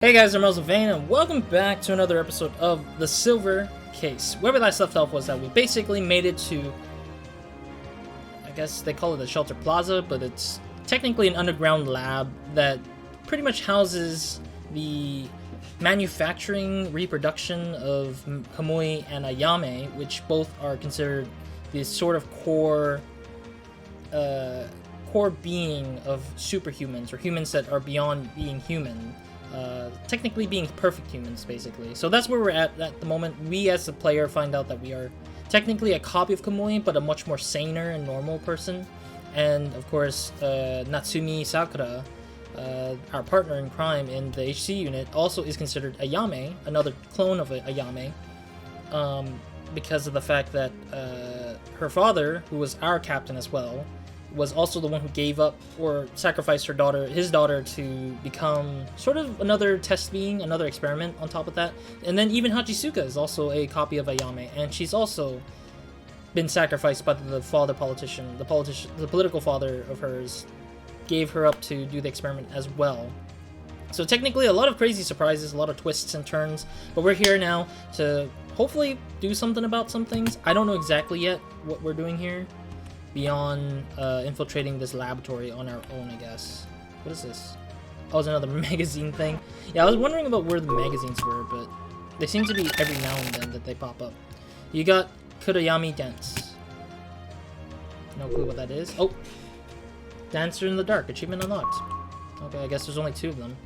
Hey guys, I'm RozaldVane, and welcome back to another episode of The Silver Case. Where we last left off was that we basically made it to, I guess they call it the Shelter Plaza, but it's technically an underground lab that pretty much houses the manufacturing reproduction of Kamui and Ayame, which both are considered the sort of core being of superhumans, or humans that are beyond being human. Technically being perfect humans, basically. So that's where we're at the moment. We as the player find out that we are technically a copy of Kamui, but a much more saner and normal person. And of course, Natsumi Sakura, our partner in crime in the HC unit, also is considered Ayame, another clone of Ayame, because of the fact that her father, who was our captain as well, was also the one who gave up or sacrificed his daughter to become sort of another test being, another experiment on top of that. And then even Hachisuka is also a copy of Ayame, and she's also been sacrificed by the political father of hers gave her up to do the experiment as well. So technically a lot of crazy surprises, a lot of twists and turns, but we're here now to hopefully do something about some things. I don't know exactly yet what we're doing here, beyond infiltrating this laboratory on our own, I guess. What is this? Oh, it's another magazine thing. Yeah, I was wondering about where the magazines were, but they seem to be every now and then that they pop up. You got Kurayami Dance. No clue what that is. Oh! Dancer in the Dark. Achievement unlocked. Okay, I guess there's only 2 of them.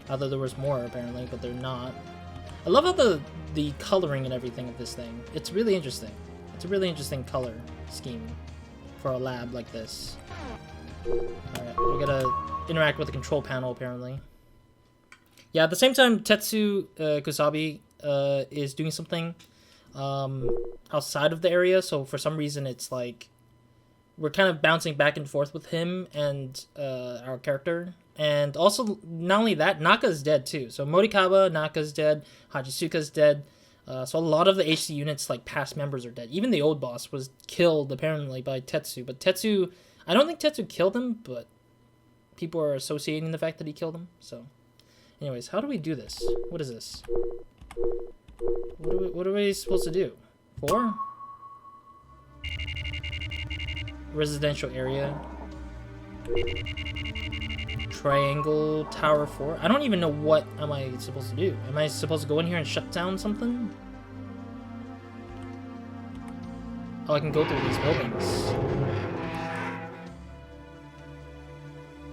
I thought there was more, apparently, but they're not. I love how the coloring and everything of this thing. It's really interesting. It's a really interesting color scheme for a lab like this. Alright, we're gonna interact with the control panel, apparently. Yeah, at the same time, Tetsu Kusabi is doing something outside of the area, so for some reason it's like we're kind of bouncing back and forth with him and our character. And also, not only that, Naka's dead too. So Morikawa, Naka's dead, Hachisuka's dead. So a lot of the HC units, like past members, are dead. Even the old boss was killed, apparently, by Tetsu. But Tetsu, I don't think Tetsu killed him, but people are associating the fact that he killed him. So, anyways, how do we do this? What is this? What are we supposed to do? 4? Residential area. Triangle Tower 4. I don't even know what am I supposed to do. Am I supposed to go in here and shut down something? Oh, I can go through these buildings.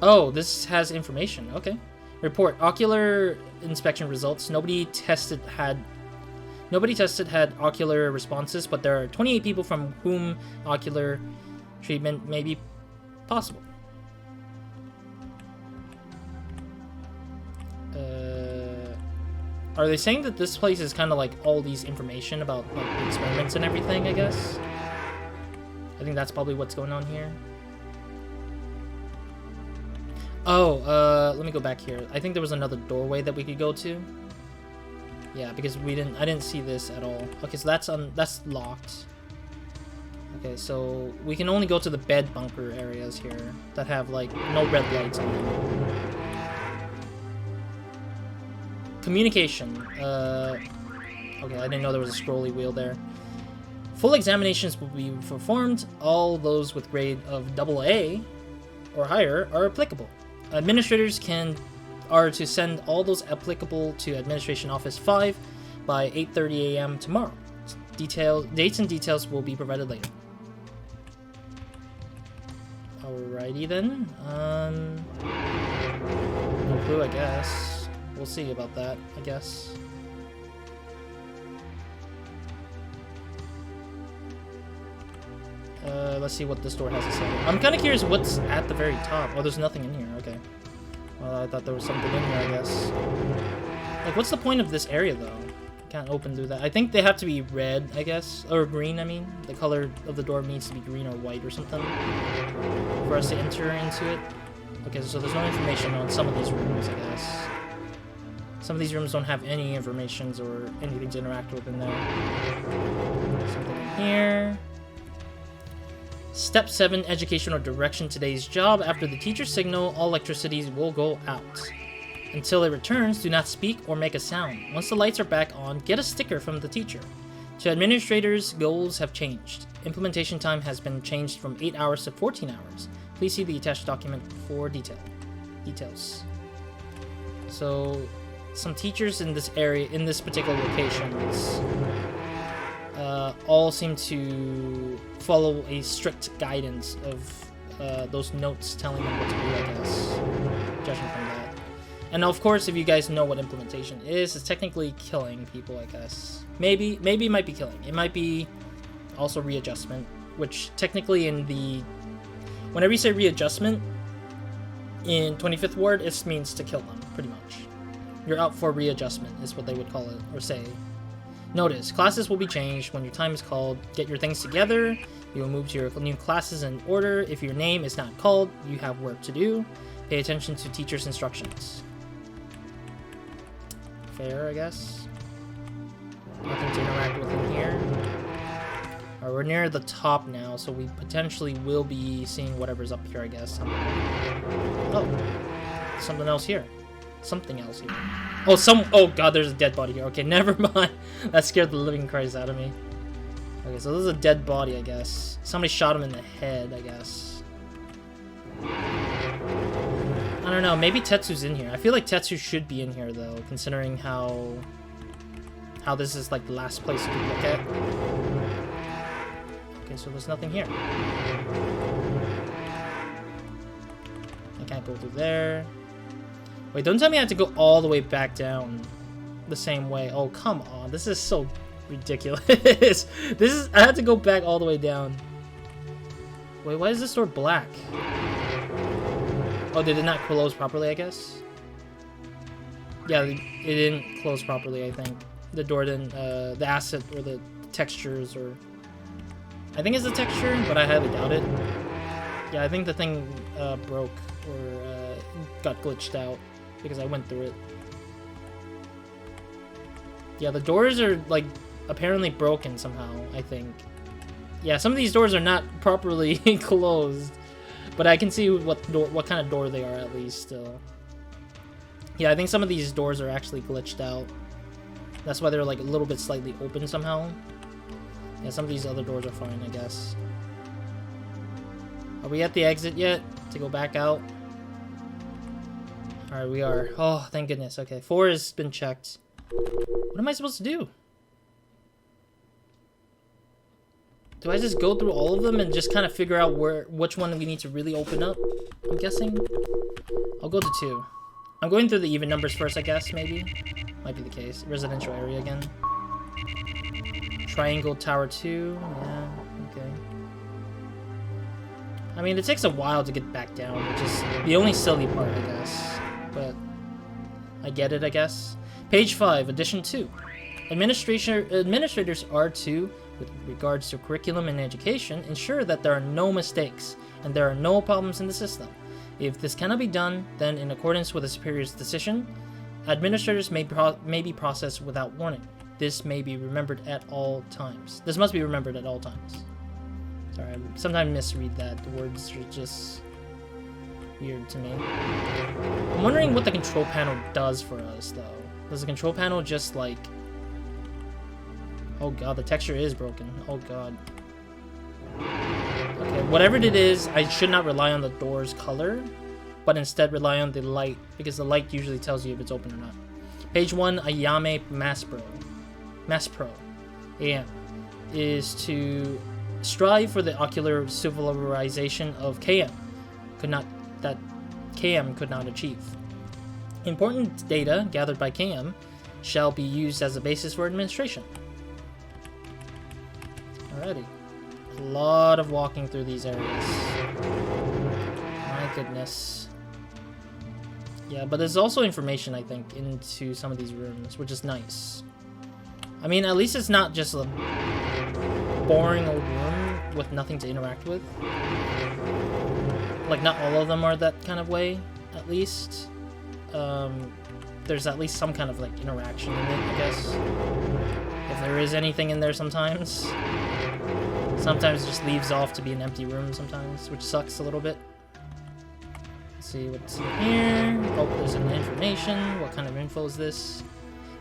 Oh, this has information. Okay. Report ocular inspection results. Nobody tested had ocular responses, but there are 28 people from whom ocular treatment may be possible. Are they saying that this place is kind of like all these information about like, the experiments and everything, I guess? I think that's probably what's going on here. Oh, let me go back here. I think there was another doorway that we could go to. Yeah, because I didn't see this at all. Okay, so that's locked. Okay, so we can only go to the bed bunker areas here that have like no red lights on them. Communication. Okay, I didn't know there was a scrolly wheel there. Full examinations will be performed. All those with grade of AA or higher are applicable. Administrators are to send all those applicable to Administration Office 5 by 8:30 a.m. tomorrow. Dates and details will be provided later. Alrighty then. No clue, I guess. We'll see about that, I guess. Let's see what this door has to say. I'm kind of curious what's at the very top. Oh, there's nothing in here. Okay. Well, I thought there was something in here, I guess. Like, what's the point of this area, though? Can't open through that. I think they have to be red, I guess. Or green, I mean. The color of the door needs to be green or white or something for us to enter into it. Okay, so there's no information on some of these rooms, I guess. Some of these rooms don't have any information or anything to interact with in there. Something in here. Step 7, educational direction. Today's job. After the teacher signal, all electricities will go out. Until it returns, do not speak or make a sound. Once the lights are back on, get a sticker from the teacher. To administrators, goals have changed. Implementation time has been changed from 8 hours to 14 hours. Please see the attached document for details. So, some teachers in this area, in this particular locations, all seem to follow a strict guidance of those notes telling them what to do, I guess, judging from that. And of course, if you guys know what implementation is, it's technically killing people, I guess. Maybe it might be killing. It might be also readjustment, which technically in the... Whenever you say readjustment, in 25th Ward, it means to kill them, pretty much. You're out for readjustment, is what they would call it, or say. Notice, classes will be changed when your time is called. Get your things together. You will move to your new classes in order. If your name is not called, you have work to do. Pay attention to teacher's instructions. Fair, I guess. Nothing to interact with in here. Alright, we're near the top now, so we potentially will be seeing whatever's up here, I guess. Oh, something else here. Something else here. Oh god, there's a dead body here. Okay, never mind. That scared the living Christ out of me. Okay, so this is a dead body, I guess. Somebody shot him in the head, I guess. I don't know, maybe Tetsu's in here. I feel like Tetsu should be in here, though, considering how this is, like, the last place you can look at. Okay, so there's nothing here. I can't go through there. Wait, don't tell me I have to go all the way back down the same way. Oh, come on. This is so ridiculous. I had to go back all the way down. Wait, why is this door black? Oh, they did not close properly, I guess? Yeah, it didn't close properly, I think. The door didn't, the asset or the textures or... I think it's the texture, but I highly doubt it. Yeah, I think the thing broke or got glitched out because I went through it. Yeah, the doors are, like, apparently broken somehow, I think. Yeah, some of these doors are not properly closed, but I can see what kind of door they are at least still. Yeah, I think some of these doors are actually glitched out. That's why they're, like, a little bit slightly open somehow. Yeah, some of these other doors are fine, I guess. Are we at the exit yet to go back out? Alright, we are. Oh, thank goodness. Okay, 4 has been checked. What am I supposed to do? Do I just go through all of them and just kind of figure out which one we need to really open up? I'm guessing. I'll go to 2. I'm going through the even numbers first, I guess, maybe. Might be the case. Residential area again. Triangle Tower 2. Yeah, okay. I mean, it takes a while to get back down, which is the only silly part, I guess. But I get it, I guess. Page 5, Edition 2. Administrators are to, with regards to curriculum and education, ensure that there are no mistakes and there are no problems in the system. If this cannot be done, then in accordance with a superior's decision, administrators may be processed without warning. This may be remembered at all times. This must be remembered at all times. Sorry, I sometimes misread that. The words are just weird to me. I'm wondering what the control panel does for us, though. Does the control panel just, like... Oh god, the texture is broken. Oh god. Okay, whatever it is, I should not rely on the door's color, but instead rely on the light, because the light usually tells you if it's open or not. Page 1, Ayame Mass Pro. AM is to strive for the ocular civilization of KM that KM could not achieve. Important data gathered by KM shall be used as a basis for administration. Alrighty. A lot of walking through these areas. My goodness. Yeah, but there's also information, I think, into some of these rooms, which is nice. I mean, at least it's not just a boring old room with nothing to interact with. Like, not all of them are that kind of way, at least. There's at least some kind of, like, interaction in it, I guess. If there is anything in there sometimes. Sometimes it just leaves off to be an empty room sometimes, which sucks a little bit. Let's see what's in here. Oh, there's some information. What kind of info is this?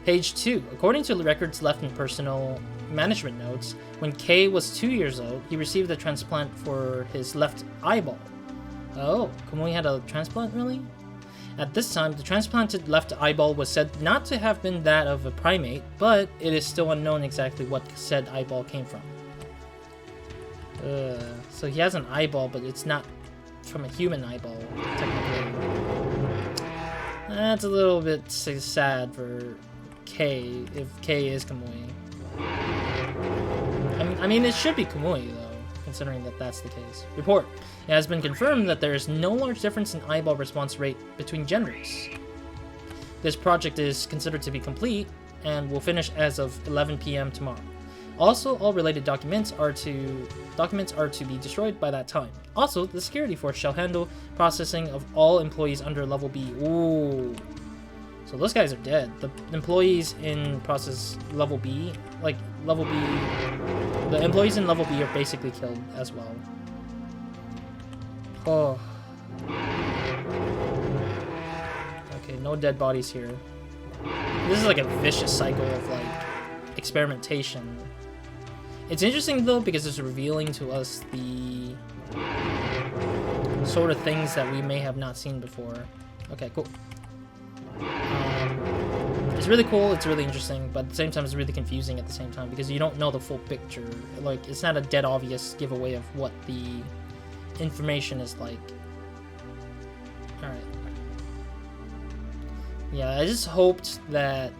Page 2. According to the records left in personal management notes, when K was 2 years old, he received a transplant for his left eyeball. Oh, Kamui had a transplant, really? At this time, the transplanted left eyeball was said not to have been that of a primate, but it is still unknown exactly what said eyeball came from. So he has an eyeball, but it's not from a human eyeball, technically. That's a little bit sad for K, if K is Kamui. I mean, it should be Kamui, though, considering that that's the case. Report. It has been confirmed that there is no large difference in eyeball response rate between genders. This project is considered to be complete, and will finish as of 11 p.m. tomorrow. Also, all related documents are to be destroyed by that time. Also, the security force shall handle processing of all employees under level B. Ooh. So those guys are dead. The employees in process level B, like level B, the employees in level B are basically killed as well. Oh. Okay, no dead bodies here. This is like a vicious cycle of like experimentation. It's interesting though because it's revealing to us the sort of things that we may have not seen before. Okay, cool. It's really cool, it's really interesting, but at the same time it's really confusing at the same time because you don't know the full picture. Like, it's not a dead obvious giveaway of what the information is like. Alright. Yeah, I just hoped that...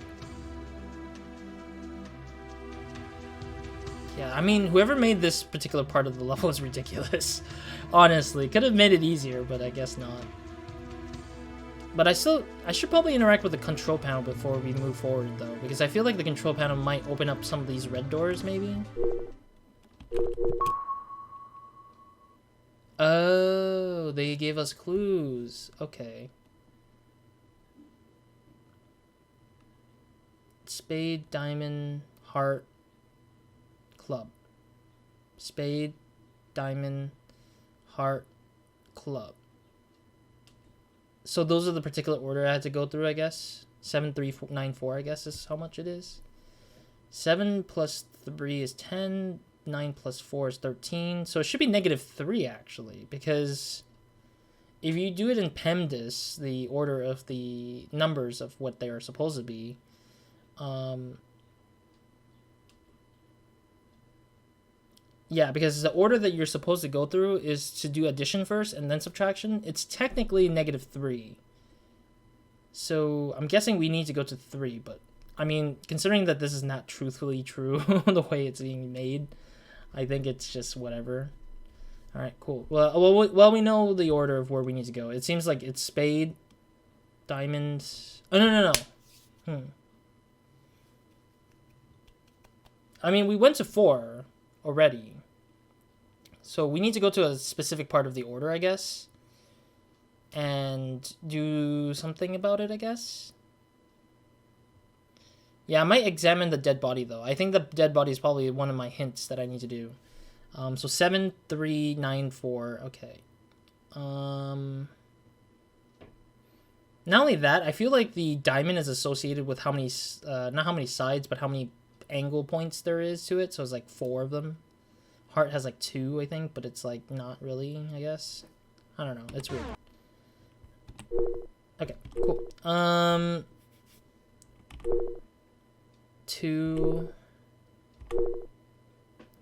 Yeah, I mean, whoever made this particular part of the level is ridiculous. Honestly, could have made it easier, but I guess not. But I should probably interact with the control panel before we move forward, though, because I feel like the control panel might open up some of these red doors, maybe? Oh, they gave us clues. Okay. Spade, diamond, heart, club. Spade, diamond, heart, club. So those are the particular order I had to go through, I guess. 7, 3, 4, 9, 4, I guess is how much it is. 7 plus 3 is 10. 9 plus 4 is 13. So it should be -3, actually. Because if you do it in PEMDAS, the order of the numbers of what they are supposed to be, yeah, because the order that you're supposed to go through is to do addition first and then subtraction. It's technically -3. So I'm guessing we need to go to 3, but I mean, considering that this is not truthfully true the way it's being made, I think it's just whatever. Alright, cool. Well, we know the order of where we need to go. It seems like it's spade, diamond... Oh, no. I mean, we went to 4 already. So we need to go to a specific part of the order, I guess. And do something about it, I guess. Yeah, I might examine the dead body, though. I think the dead body is probably one of my hints that I need to do. So 7, 3, 9, 4. Okay. Not only that, I feel like the diamond is associated with how many, not how many sides, but how many angle points there is to it. So it's like 4 of them. Heart has like 2, I think, but it's like not really, I guess. I don't know. It's weird. Okay, cool. 2.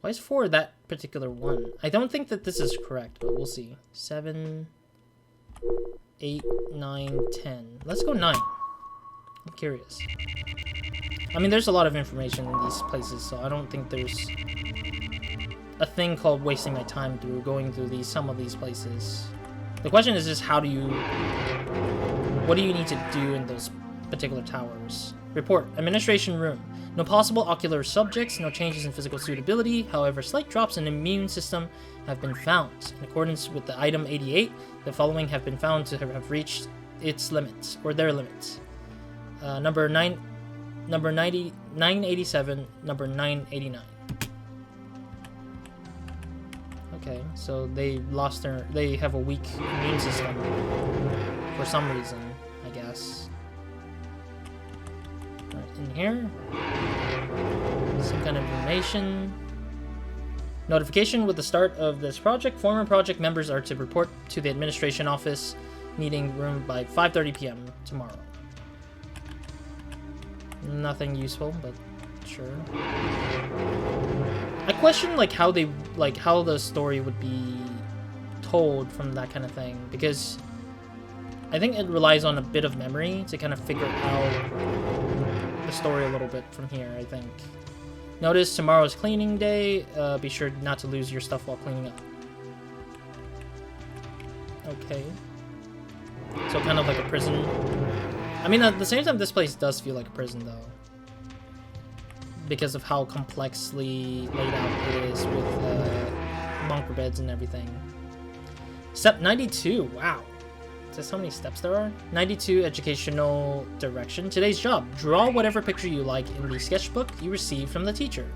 Why is 4 that particular one? I don't think that this is correct, but we'll see. 7, 8, 9, 10. Let's go 9. I'm curious. I mean, there's a lot of information in these places, so I don't think there's a thing called wasting my time through going through some of these places. The question is just what do you need to do in those particular towers? Report. Administration room. No possible ocular subjects, no changes in physical suitability. However, slight drops in immune system have been found. In accordance with the item 88, the following have been found to have reached its limits, or their limits. Number 987, number 989. Okay, so they have a weak immune system for some reason, I guess. Alright, in here. Some kind of information. Notification with the start of this project. Former project members are to report to the administration office meeting room by 5:30 p.m. tomorrow. Nothing useful, but sure. I question how the story would be told from that kind of thing, because I think it relies on a bit of memory to kind of figure out the story a little bit from here, I think. Notice tomorrow's cleaning day. Be sure not to lose your stuff while cleaning up. Okay. So kind of like a prison. I mean, at the same time, this place does feel like a prison, though, because of how complexly laid out it is with bunker beds and everything. Step 92. Wow. Is this how many steps there are? 92, educational direction. Today's job. Draw whatever picture you like in the sketchbook you received from the teacher.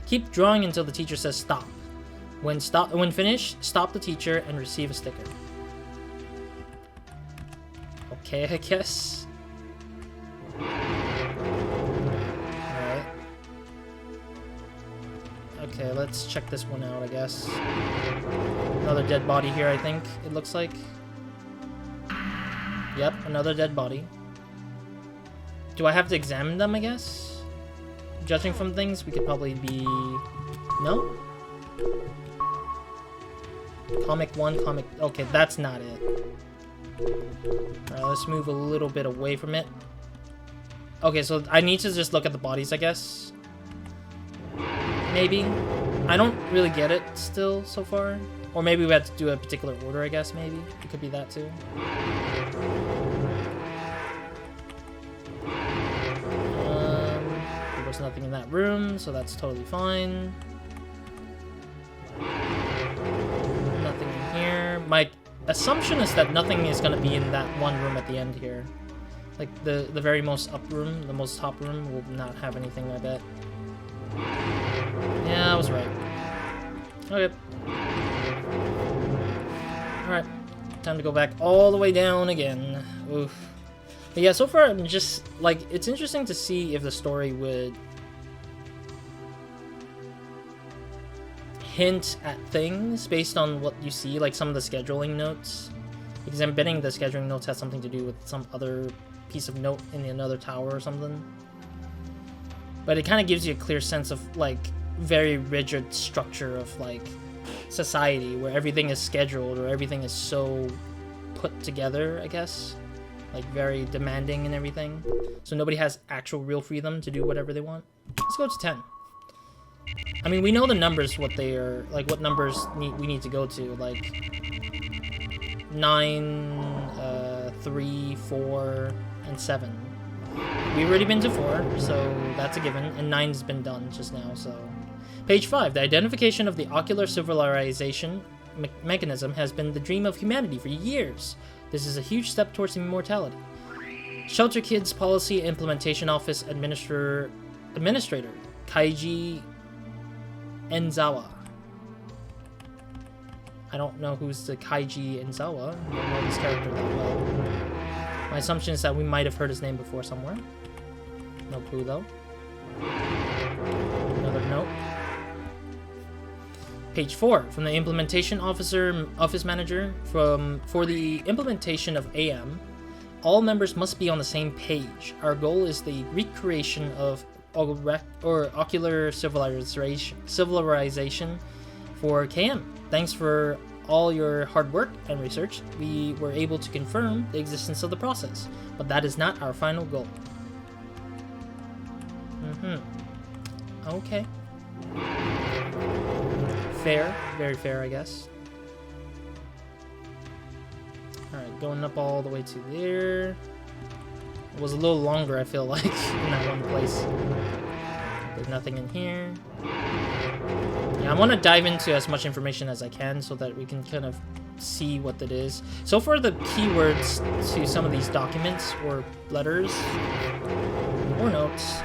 Keep drawing until the teacher says stop. When finished, stop the teacher and receive a sticker. Okay, I guess. Alright. Okay, let's check this one out, I guess. Another dead body here, I think, it looks like. Yep, another dead body. Do I have to examine them, I guess? Judging from things, we could probably be... No? Comic 1, comic... Okay, that's not it. Alright, let's move a little bit away from it. Okay, so I need to just look at the bodies, I guess. Maybe. I don't really get it still so far. Or maybe we had to do a particular order, I guess, maybe. It could be that too. There was nothing in that room, so that's totally fine. Nothing in here. My assumption is that nothing is going to be in that one room at the end here. Like, the very most up room, the most top room will not have anything, I bet. Yeah, I was right. Okay. Alright. Time to go back all the way down again. Oof. But yeah, so far I'm just, like, it's interesting to see if the story would hint at things based on what you see, like some of the scheduling notes. Because I'm betting the scheduling notes has something to do with some other piece of note in another tower or something. But it kind of gives you a clear sense of, like, very rigid structure of, like, society where everything is scheduled or everything is so put together, I guess. Like, very demanding and everything. So nobody has actual real freedom to do whatever they want. Let's go to 10. I mean, we know the numbers, what they are, like, what numbers we need to go to, like 9, 3, 4, and 7. We've already been to 4, so that's a given, and 9's been done just now, so... Page 5. The identification of the ocular civilization mechanism has been the dream of humanity for years. This is a huge step towards immortality. Shelter Kids Policy Implementation Office Administrator Kaiji Enzawa. I don't know who's the Kaiji Enzawa. I don't know this character that well. My assumption is that we might have heard his name before somewhere. No clue though. Another note. Page 4, from the implementation office manager, for the implementation of AM, all members must be on the same page. Our goal is the recreation of ocular civilization for KM. Thanks for all your hard work and research. We were able to confirm the existence of the process, but that is not our final goal. Okay. Fair. Very fair, I guess. Alright, going up all the way to there. It was a little longer, I feel like, in that one place. There's nothing in here. Yeah, I want to dive into as much information as I can so that we can kind of see what that is. So far, the keywords to some of these documents or letters or notes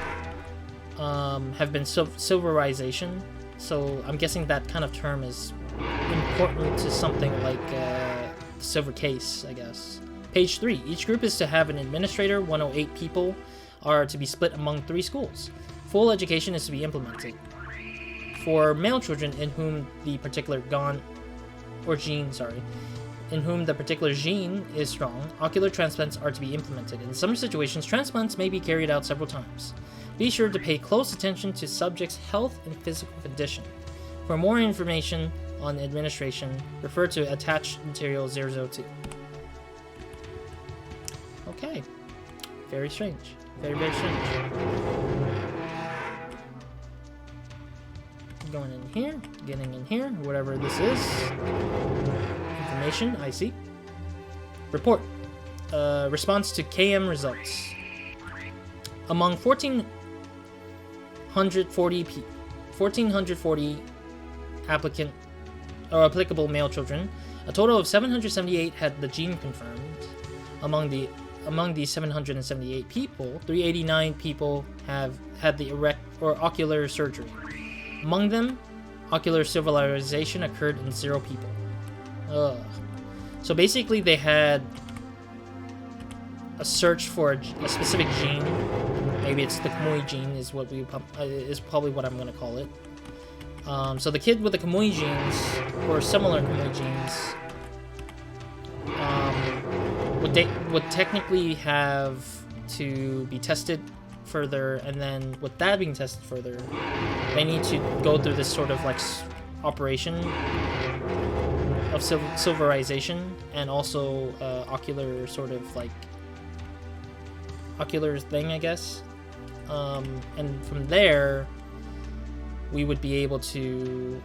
have been silverization. So I'm guessing that kind of term is important to something like Silver Case, I guess. Page 3. Each group is to have an administrator. 108 people are to be split among 3 schools. Full education is to be implemented. For male children in whom the particular in whom the particular gene is strong, ocular transplants are to be implemented. In some situations, transplants may be carried out several times. Be sure to pay close attention to subjects' health and physical condition. For more information on administration, refer to attached material 002. Okay. Very strange. Very, very strange. Going in here, getting in here, whatever this is. Information, I see. Report. Response to KM results. Among 1,440 applicable male children, a total of 778 had the gene confirmed. Among these 778 people, 389 people have had the erect or ocular surgery. Among them, ocular civilization occurred in 0 people. Ugh. So basically, they had a search for a specific gene. Maybe it's the Kamui gene is probably what I'm gonna call it. So the kid with the Kamui genes or similar Kamui genes would technically have to be tested further, and then with that being tested further, they need to go through this sort of like operation of silverization and also ocular sort of like ocular thing, I guess. And from there, we would be able to,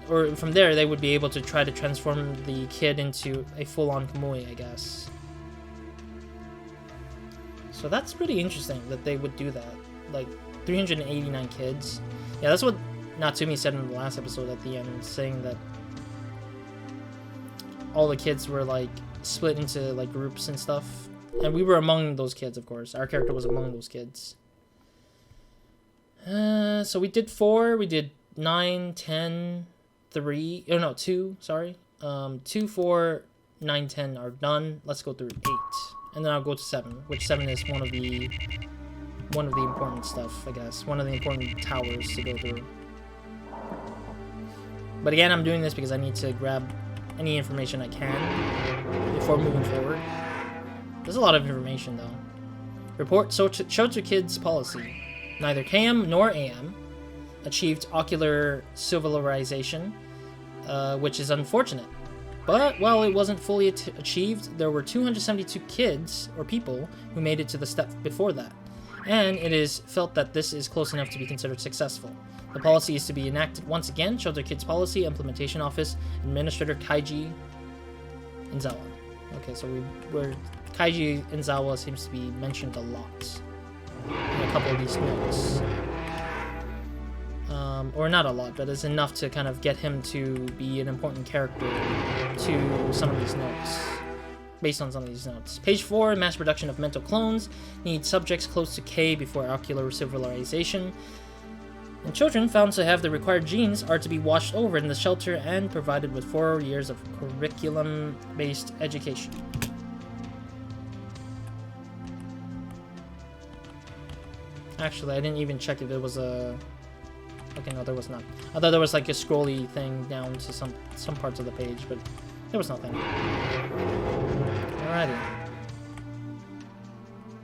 or from there, they would be able to try to transform the kid into a full-on Kamui, I guess. So that's pretty interesting that they would do that. Like, 389 kids. Yeah, that's what Natsumi said in the last episode at the end, saying that all the kids were, like, split into, like, groups and stuff. And we were among those kids, of course. Our character was among those kids. So we did 4, we did 9, 10, 3, oh no, 2, sorry. 2, 4, 9, 10 are done. Let's go through 8. And then I'll go to 7, which 7 is one of the important stuff, I guess. One of the important towers to go through. But again, I'm doing this because I need to grab any information I can before moving forward. There's a lot of information, though. Report Shoto Kids policy. Neither KM nor AM achieved ocular civilization, which is unfortunate. But while it wasn't fully achieved, there were 272 kids, or people, who made it to the step before that. And it is felt that this is close enough to be considered successful. The policy is to be enacted once again. Shoto Kids Policy, Implementation Office, Administrator Kaiji Inzawa. Okay, so Kaiji Inzawa seems to be mentioned a lot in a couple of these notes. Or not a lot, but it's enough to kind of get him to be an important character to some of these notes. Based on some of these notes. Page 4, mass production of mental clones. Need subjects close to K before ocular civilization. And children found to have the required genes are to be watched over in the shelter and provided with 4 years of curriculum-based education. Actually, I didn't even check if it was a... Okay, no, there was not. I thought there was like a scrolly thing down to some parts of the page, but there was nothing. Alrighty.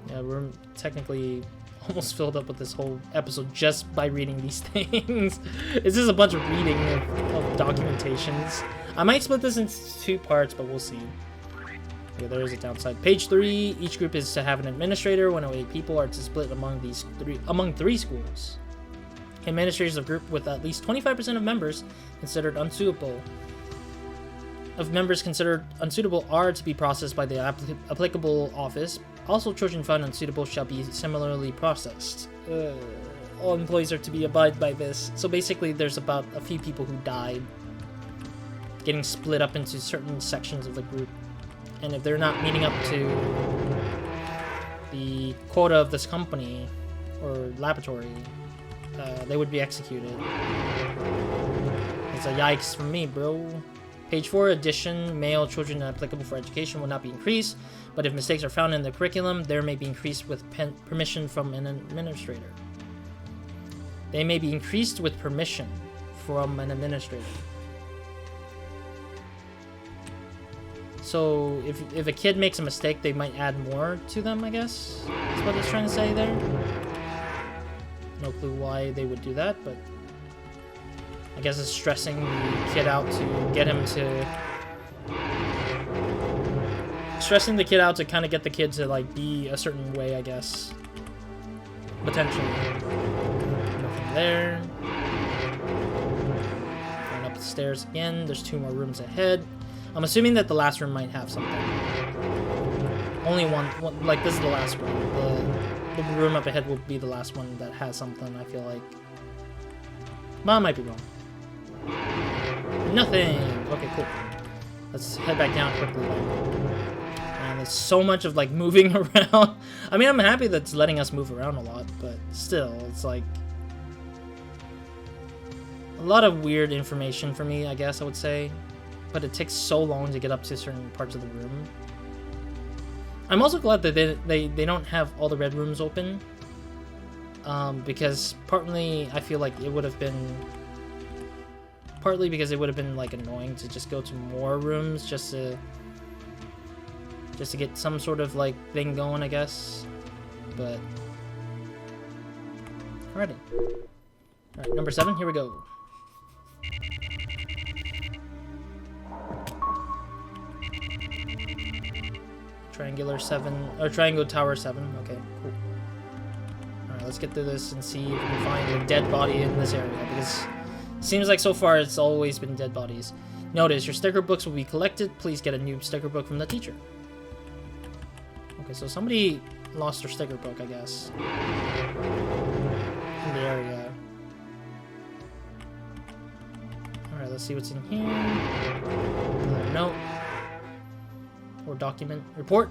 Yeah, we're technically almost filled up with this whole episode just by reading these things. It's just a bunch of reading of documentations. I might split this into 2 parts, but we'll see. Okay, there is a downside. Page 3, each group is to have an administrator. 108 people are to split among 3 schools. Administrators of group with at least 25% of members considered unsuitable are to be processed by the applicable office. Also, children found unsuitable shall be similarly processed. All employees are to be abide by this. So basically, there's about a few people who died, getting split up into certain sections of the group. And if they're not meeting up to the quota of this company or laboratory, they would be executed. It's a yikes from me, bro. Page 4, addition, male children applicable for education will not be increased, but if mistakes are found in the curriculum, there may be increased with permission from an administrator. They may be increased with permission from an administrator. So if a kid makes a mistake, they might add more to them, I guess. That's what it's trying to say there. No clue why they would do that, but I guess it's stressing the kid out to get him to... Stressing the kid out to kind of get the kid to, like, be a certain way, I guess. Potentially. Nothing there. Going up the stairs again. There's 2 more rooms ahead. I'm assuming that the last room might have something. Only one like, this is the last one. The room up ahead will be the last one that has something, I feel like. But I might be wrong. Nothing! Okay, cool. Let's head back down quickly then. And there's so much of, like, moving around. I mean, I'm happy that it's letting us move around a lot, but still, it's like... a lot of weird information for me, I guess I would say. But it takes so long to get up to certain parts of the room. I'm also glad that they don't have all the red rooms open. Because partly I feel like it would have been... Partly because it would have been, like, annoying to just go to more rooms just to get some sort of, like, thing going, I guess. But... Alrighty. Alright, number 7, here we go. Triangular 7, or Triangle Tower 7. Okay, cool. Alright, let's get through this and see if we can find a dead body in this area, because it seems like so far it's always been dead bodies. Notice, your sticker books will be collected. Please get a new sticker book from the teacher. Okay, so somebody lost their sticker book, I guess. In the area. Alright, let's see what's in here. Another note. Or document. Report.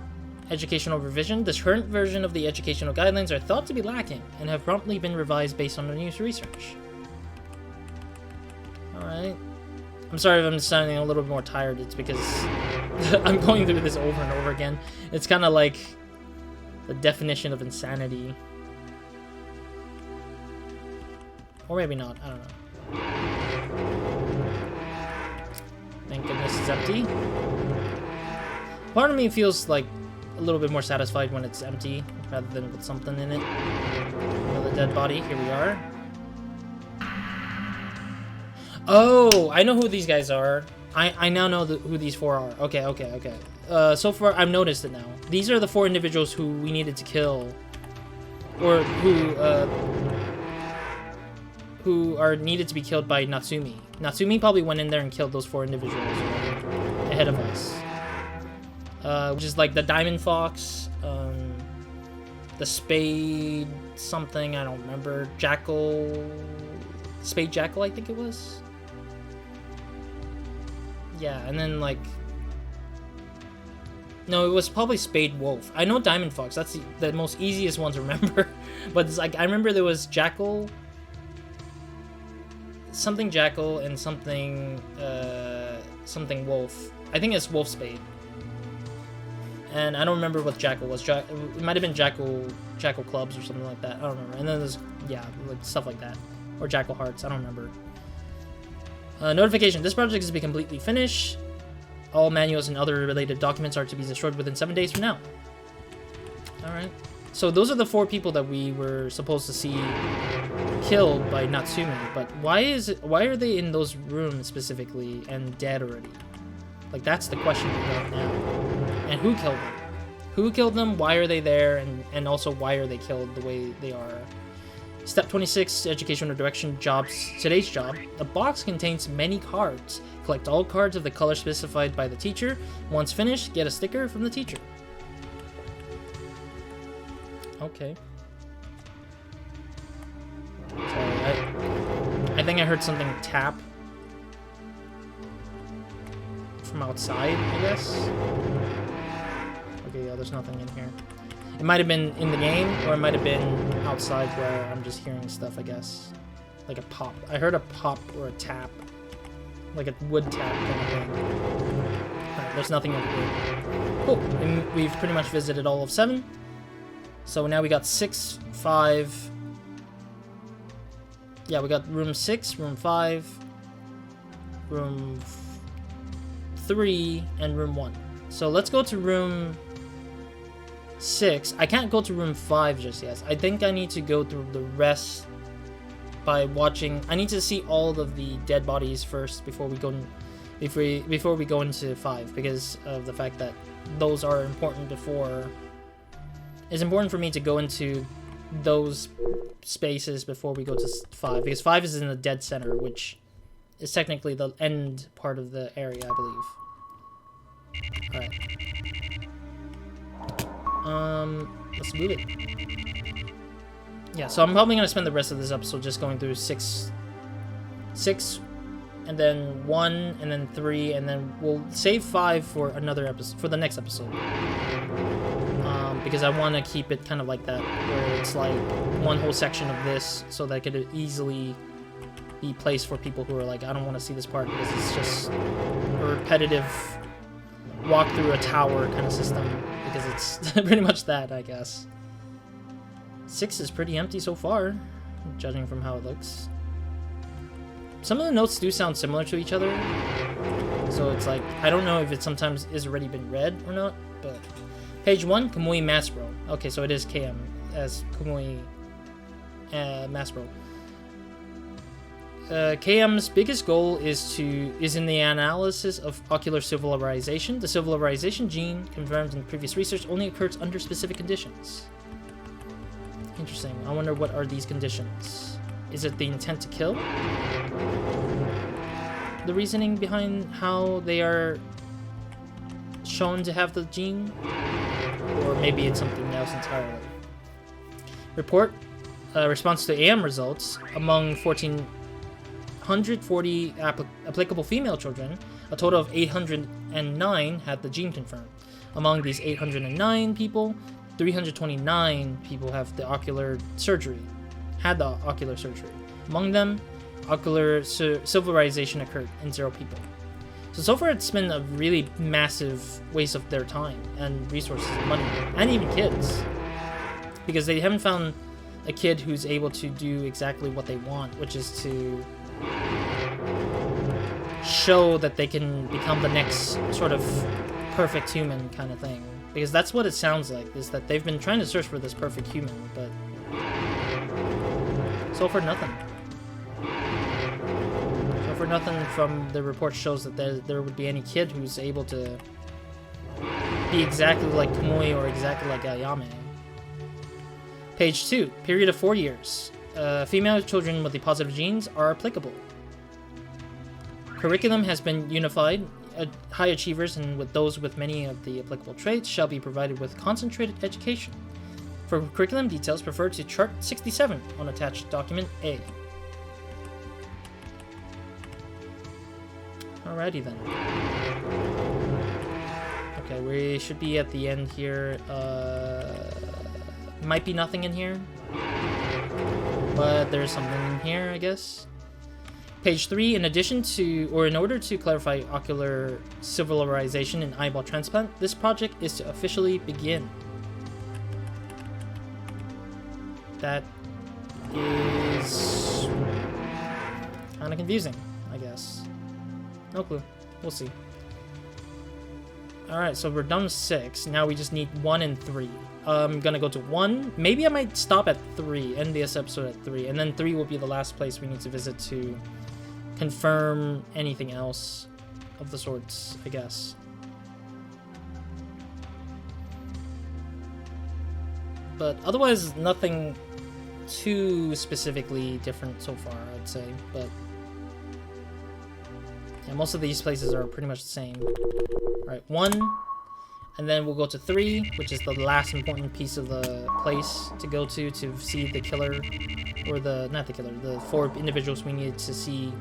Educational revision. The current version of the educational guidelines are thought to be lacking and have promptly been revised based on the new research. Alright. I'm sorry if I'm sounding a little bit more tired. It's because I'm going through this over and over again. It's kind of like the definition of insanity. Or maybe not. I don't know. Thank goodness it's empty. Part of me feels like a little bit more satisfied when it's empty rather than with something in it. Another dead body. Here we are. Oh, I know who these guys are. I now know who these 4 are. Okay. So far, I've noticed it now. These are the 4 individuals who we needed to kill. Or who are needed to be killed by Natsumi. Natsumi probably went in there and killed those 4 individuals ahead of us. Which is like the Diamond Fox, the Spade something, I don't remember, Jackal, Spade Jackal, I think it was. Yeah, and then like, no, it was probably Spade Wolf. I know Diamond Fox, that's the most easiest one to remember, but it's like, I remember there was Jackal, something Jackal, and something, something Wolf. I think it's Wolf Spade. And I don't remember what Jackal was. It might have been Jackal Clubs or something like that. I don't remember. And then there's, yeah, like stuff like that. Or Jackal Hearts. I don't remember. Notification. This project is to be completely finished. All manuals and other related documents are to be destroyed within 7 days from now. Alright. So those are the 4 people that we were supposed to see killed by Natsumi. But why are they in those rooms specifically and dead already? Like, that's the question we got now. And who killed them? Who killed them? Why are they there? And also, why are they killed the way they are? Step 26, Educational Direction Jobs. Today's job. The box contains many cards. Collect all cards of the color specified by the teacher. Once finished, get a sticker from the teacher. Okay. Sorry, I think I heard something tap. From outside, I guess. Okay, yeah, there's nothing in here. It might have been in the game, or it might have been outside where I'm just hearing stuff, I guess. Like a pop. I heard a pop or a tap. Like a wood tap kind of thing. Alright, there's nothing over here. Cool. And we've pretty much visited all of 7. So now we got 6, 5. Yeah, we got room 6, room 5, room 3, and room 1. So let's go to room 6. I can't go to room 5 just yet. I think I need to go through the rest by watching. I need to see all of the dead bodies first before we go before we go into 5, because of the fact that those are important before. It's important for me to go into those spaces before we go to 5, because 5 is in the dead center, which is technically the end part of the area, I believe. Alright. Let's move it. Yeah, so I'm probably gonna spend the rest of this episode just going through 6, and then 1, and then 3, and then we'll save 5 for another episode, for the next episode. Because I want to keep it kind of like that, where it's like one whole section of this, so that it could easily be placed for people who are like, I don't want to see this part because it's just a repetitive walk through a tower kind of system, because it's pretty much that, I guess. 6 is pretty empty so far, judging from how it looks. Some of the notes do sound similar to each other, so it's like, I don't know if it sometimes is already been read or not, but... Page 1, Kamui Masbro. Okay, so it is KM as Kamui Masbro. KM's biggest goal is in the analysis of ocular civilization. The civilization gene, confirmed in previous research, only occurs under specific conditions. Interesting. I wonder what are these conditions. Is it the intent to kill? The reasoning behind how they are shown to have the gene? Or maybe it's something else entirely. Report. Response to AM results. Among 1,440 applicable female children, a total of 809 had the gene confirmed. Among these 809 people, 329 people have the ocular surgery. Had the ocular surgery. Among them, ocular silverization occurred in 0 people. So far it's been a really massive waste of their time and resources and money, and even kids. Because they haven't found a kid who's able to do exactly what they want, which is to show that they can become the next sort of perfect human kind of thing. Because that's what it sounds like, is that they've been trying to search for this perfect human, but so far nothing. Nothing from the report shows that there would be any kid who's able to be exactly like Kamui or exactly like Ayame. Page 2, period of 4 years. Female children with the positive genes are applicable. Curriculum has been unified. High achievers and with those with many of the applicable traits shall be provided with concentrated education. For curriculum details, refer to Chart 67 on attached document A. Alrighty then. Okay, we should be at the end here. Might be nothing in here, but there's something in here, I guess. Page 3, in addition to, or in order to clarify ocular civilization and eyeball transplant, this project is to officially begin. That is kind of confusing, I guess. No clue. We'll see. Alright, so we're done with 6. Now we just need 1 and 3. I'm gonna go to 1. Maybe I might stop at 3. End this episode at 3. And then 3 will be the last place we need to visit to confirm anything else of the sorts, I guess. But otherwise, nothing too specifically different so far, I'd say. But yeah, most of these places are pretty much the same. Alright, 1, and then we'll go to 3, which is the last important piece of the place to go to see the killer, or not the killer, the 4 individuals we needed to see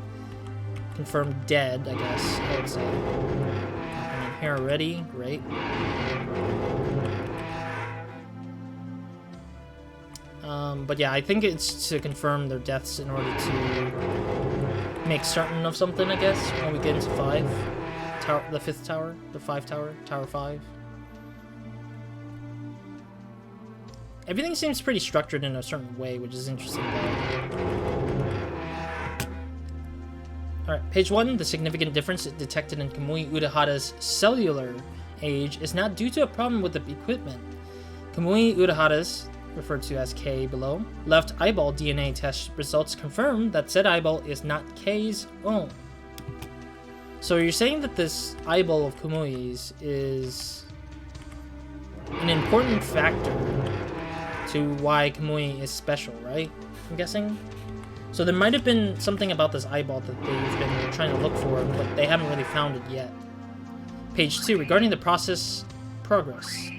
confirmed dead, I guess, I would say. Nothing in here already, great. But yeah, I think it's to confirm their deaths in order to make certain of something, I guess, when we get into 5. Tower, the 5th tower, the 5 tower, Tower 5. Everything seems pretty structured in a certain way, which is interesting though. Alright, page 1, the significant difference detected in Kamui Urahara's cellular age is not due to a problem with the equipment. Kamui Urahara's, referred to as K below, left eyeball DNA test results confirm that said eyeball is not K's own. So you're saying that this eyeball of Kamui's is an important factor to why Kamui is special, right? I'm guessing? So there might have been something about this eyeball that they've been trying to look for, but they haven't really found it yet. Page 2, regarding the process progress.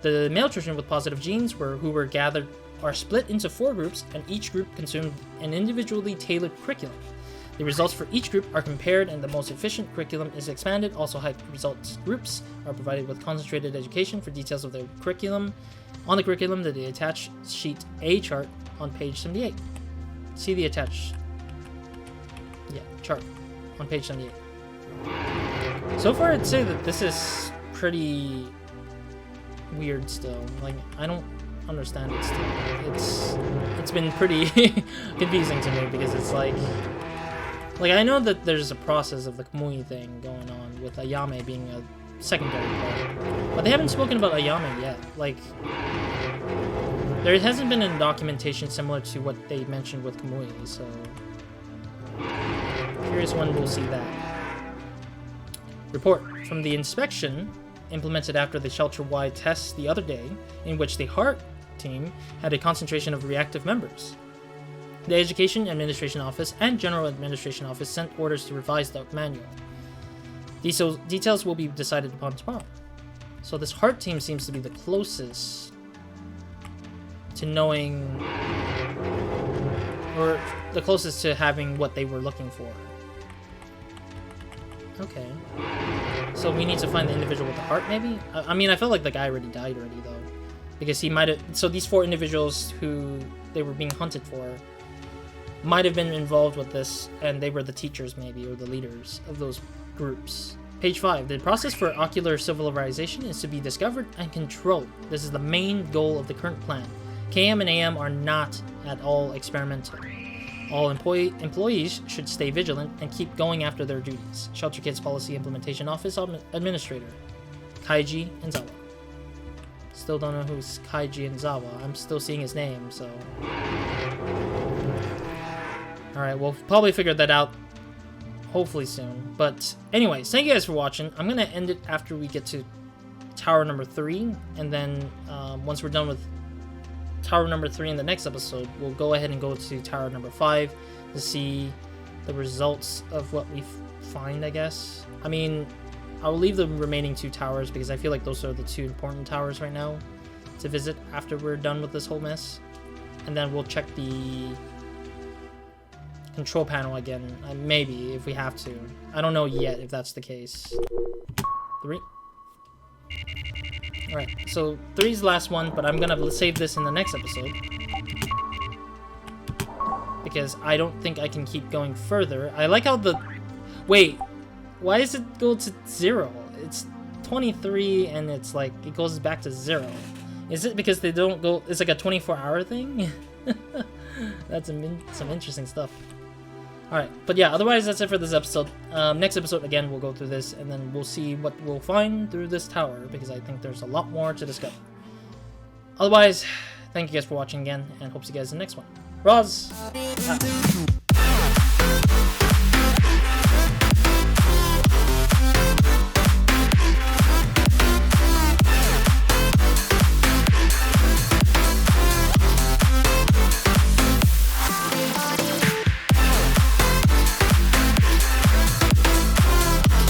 The male children with positive genes who were gathered are split into 4 groups, and each group consumed an individually tailored curriculum. The results for each group are compared, and the most efficient curriculum is expanded. Also, high results groups are provided with concentrated education. For details of their curriculum, on the curriculum, the attached sheet A chart on page 78. See the attached chart on page 78. So far, I'd say that this is pretty weird still. Like, I don't understand it still. It's been pretty confusing to me because it's like I know that there's a process of the Kamui thing going on with Ayame being a secondary part, but they haven't spoken about Ayame yet. Like, there hasn't been a documentation similar to what they mentioned with Kamui, so curious when we'll see that. Report from the inspection implemented after the shelter-wide tests the other day, in which the heart team had a concentration of reactive members. The Education Administration Office and General Administration Office sent orders to revise the manual. Details will be decided upon tomorrow. So this heart team seems to be the closest to knowing, or the closest to having what they were looking for. Okay. So we need to find the individual with the heart, maybe? I mean, I felt like the guy already died already, though. Because he might have... So these 4 individuals who they were being hunted for might have been involved with this, and they were the teachers, maybe, or the leaders of those groups. Page 5. The process for ocular civilization is to be discovered and controlled. This is the main goal of the current plan. KM and AM are not at all experimental. All employees should stay vigilant and keep going after their duties. Shelter Kids Policy Implementation Office Administrator, Kaiji Enzawa. Still don't know who's Kaiji Enzawa. I'm still seeing his name, so... Alright, we'll probably figure that out hopefully soon. But anyways, thank you guys for watching. I'm going to end it after we get to Tower number 3. And then once we're done with Tower number 3 in the next episode, we'll go ahead and go to Tower number 5 to see the results of what we find, I guess. I mean, I'll leave the remaining 2 towers because I feel like those are the 2 important towers right now to visit after we're done with this whole mess. And then we'll check the control panel again, maybe, if we have to. I don't know yet if that's the case. 3. Alright, so 3's the last one, but I'm gonna save this in the next episode. Because I don't think I can keep going further. I like how the... Wait, why does it go to 0? It's 23 and it's like, it goes back to 0. Is it because they don't go... It's like a 24-hour thing? That's some interesting stuff. Alright, but yeah, otherwise that's it for this episode. Next episode, again, we'll go through this, and then we'll see what we'll find through this tower, because I think there's a lot more to discover. Otherwise, thank you guys for watching again, and hope to see you guys in the next one. Roz! Out.